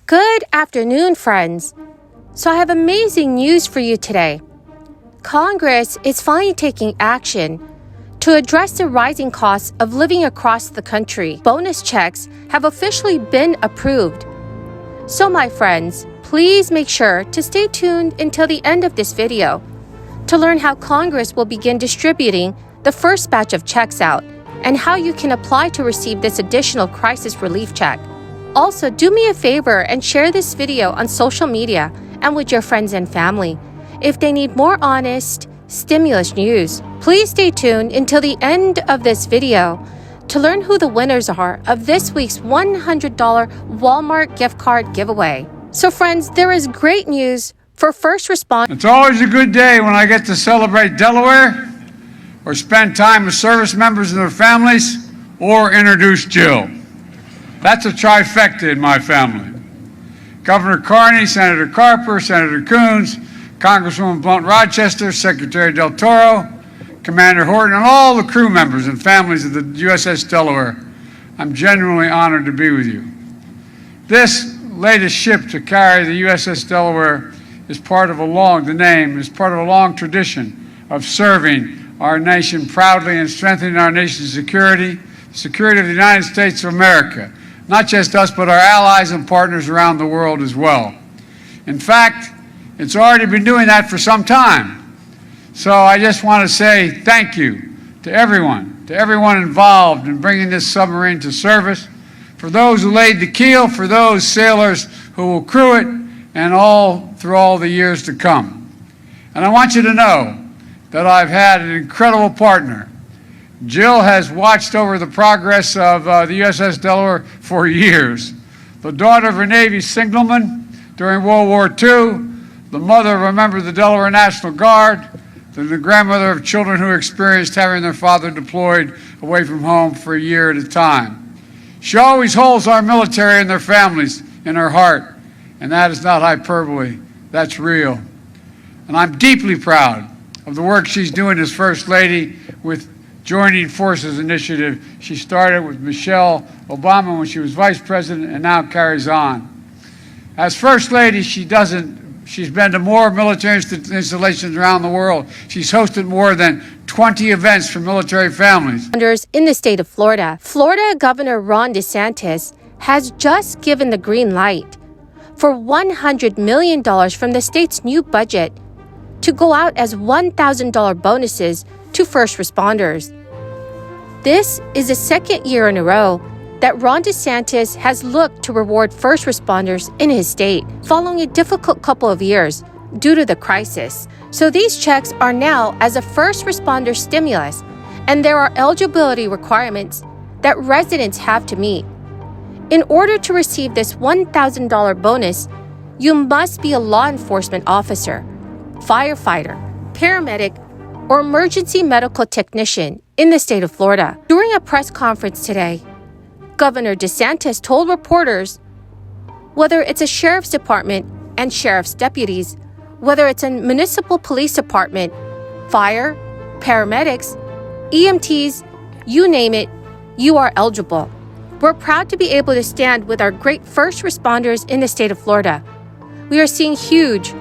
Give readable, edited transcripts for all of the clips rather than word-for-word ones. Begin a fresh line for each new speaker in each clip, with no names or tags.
Good afternoon, friends. So I have amazing news for you today. Congress is finally taking action to address the rising costs of living across the country. Bonus checks have officially been approved. So my friends, please make sure to stay tuned until the end of this video to learn how Congress will begin distributing the first batch of checks out and how you can apply to receive this additional crisis relief check. Also, do me a favor and share this video on social media and with your friends and family if they need more honest stimulus news. Please stay tuned until the end of this video to learn who the winners are of this week's $100 Walmart gift card giveaway. So friends, there is great news for first responders.
It's always a good day when I get to celebrate Delaware or spend time with service members and their families or introduce Jill. That's a trifecta in my family. Governor Carney, Senator Carper, Senator Coons, Congresswoman Blunt-Rochester, Secretary Del Toro, Commander Horton, and all the crew members and families of the USS Delaware. I'm genuinely honored to be with you. This latest ship to carry the USS Delaware is part of a long tradition of serving our nation proudly and strengthening our nation's security, the security of the United States of America. Not just us, but our allies and partners around the world as well. In fact, it's already been doing that for some time. So I just want to say thank you to everyone involved in bringing this submarine to service, for those who laid the keel, for those sailors who will crew it, and all through all the years to come. And I want you to know that I've had an incredible partner. Jill has watched over the progress of the USS Delaware for years. The daughter of a Navy signalman during World War II, the mother of a member of the Delaware National Guard, the grandmother of children who experienced having their father deployed away from home for a year at a time. She always holds our military and their families in her heart, and that is not hyperbole, that's real. And I'm deeply proud of the work she's doing as First Lady with Joining Forces initiative she started with Michelle Obama when she was Vice President and now carries on. As First Lady, she's been to more military installations around the world. She's hosted more than 20 events for military families.
In the state of Florida, Governor Ron DeSantis has just given the green light for $100 million from the state's new budget to go out as $1,000 bonuses to first responders. This is the second year in a row that Ron DeSantis has looked to reward first responders in his state, following a difficult couple of years due to the crisis. So these checks are now as a first responder stimulus, and there are eligibility requirements that residents have to meet. In order to receive this $1,000 bonus, you must be a law enforcement officer, firefighter, paramedic, or emergency medical technician in the state of Florida. During a press conference today, Governor DeSantis told reporters whether it's a sheriff's department and sheriff's deputies, whether it's a municipal police department, fire, paramedics, EMTs, you name it, you are eligible. We're proud to be able to stand with our great first responders in the state of Florida. We are seeing huge,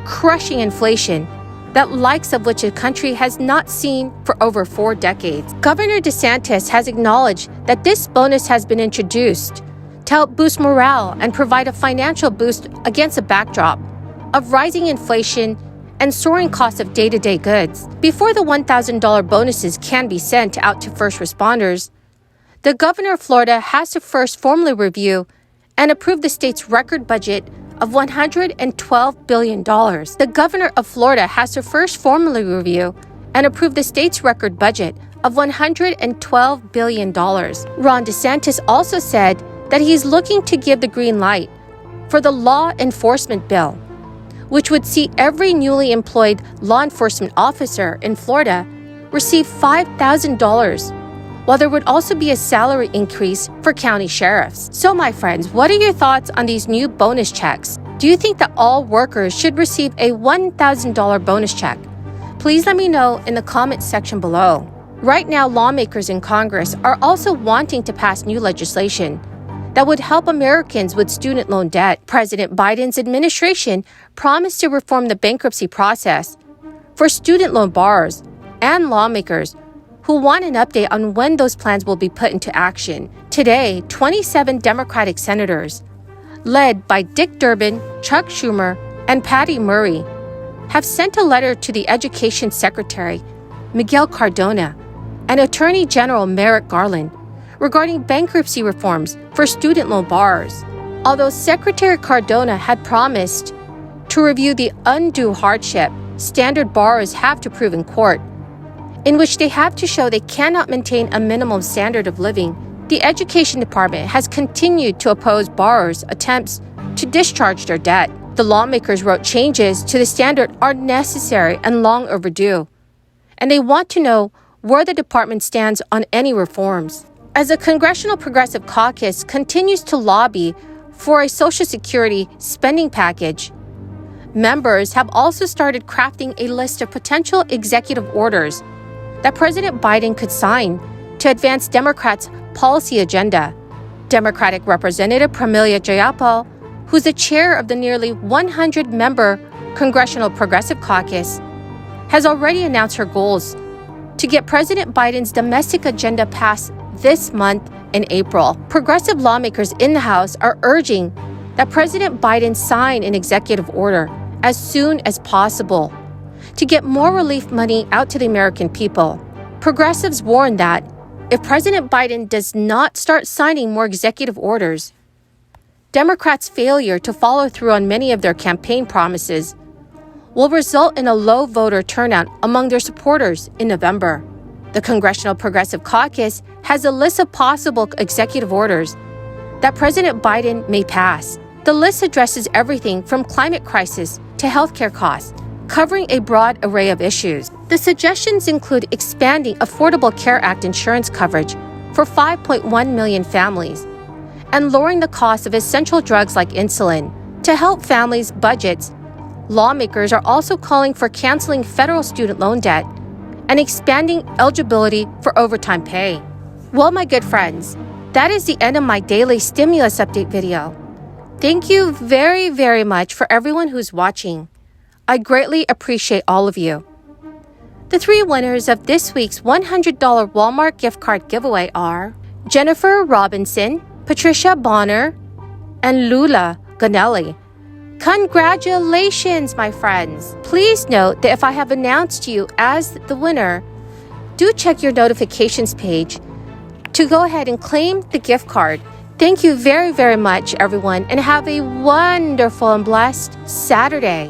crushing inflation, that likes of which the country has not seen for over 4 decades. Governor DeSantis has acknowledged that this bonus has been introduced to help boost morale and provide a financial boost against a backdrop of rising inflation and soaring costs of day-to-day goods. Before the $1,000 bonuses can be sent out to first responders, the governor of Florida has to first formally review and approve the state's record budget of $112 billion. The governor of Florida has to first formally review and approve the state's record budget of $112 billion. Ron DeSantis also said that he's looking to give the green light for the law enforcement bill, which would see every newly employed law enforcement officer in Florida receive $5,000, while there would also be a salary increase for county sheriffs. So my friends, what are your thoughts on these new bonus checks? Do you think that all workers should receive a $1,000 bonus check? Please let me know in the comments section below. Right now, lawmakers in Congress are also wanting to pass new legislation that would help Americans with student loan debt. President Biden's administration promised to reform the bankruptcy process for student loan borrowers and lawmakers who want an update on when those plans will be put into action. Today, 27 Democratic senators, led by Dick Durbin, Chuck Schumer, and Patty Murray, have sent a letter to the Education Secretary, Miguel Cardona, and Attorney General Merrick Garland regarding bankruptcy reforms for student loan borrowers. Although Secretary Cardona had promised to review the undue hardship standard borrowers have to prove in court, in which they have to show they cannot maintain a minimum standard of living, the Education Department has continued to oppose borrowers' attempts to discharge their debt. The lawmakers wrote changes to the standard are necessary and long overdue, and they want to know where the department stands on any reforms. As the Congressional Progressive Caucus continues to lobby for a Social Security spending package, members have also started crafting a list of potential executive orders that President Biden could sign to advance Democrats' policy agenda. Democratic Representative Pramila Jayapal, who's the chair of the nearly 100-member Congressional Progressive Caucus, has already announced her goals to get President Biden's domestic agenda passed this month in April. Progressive lawmakers in the House are urging that President Biden sign an executive order as soon as possible to get more relief money out to the American people. Progressives warn that if President Biden does not start signing more executive orders, Democrats' failure to follow through on many of their campaign promises will result in a low voter turnout among their supporters in November. The Congressional Progressive Caucus has a list of possible executive orders that President Biden may pass. The list addresses everything from climate crisis to healthcare costs, covering a broad array of issues. The suggestions include expanding Affordable Care Act insurance coverage for 5.1 million families and lowering the cost of essential drugs like insulin. To help families' budgets, lawmakers are also calling for canceling federal student loan debt and expanding eligibility for overtime pay. Well, my good friends, that is the end of my daily stimulus update video. Thank you very, very much for everyone who's watching. I greatly appreciate all of you. The three winners of this week's $100 Walmart gift card giveaway are Jennifer Robinson, Patricia Bonner, and Lula Ganelli. Congratulations, my friends! Please note that if I have announced you as the winner, do check your notifications page to go ahead and claim the gift card. Thank you very, very much, everyone, and have a wonderful and blessed Saturday.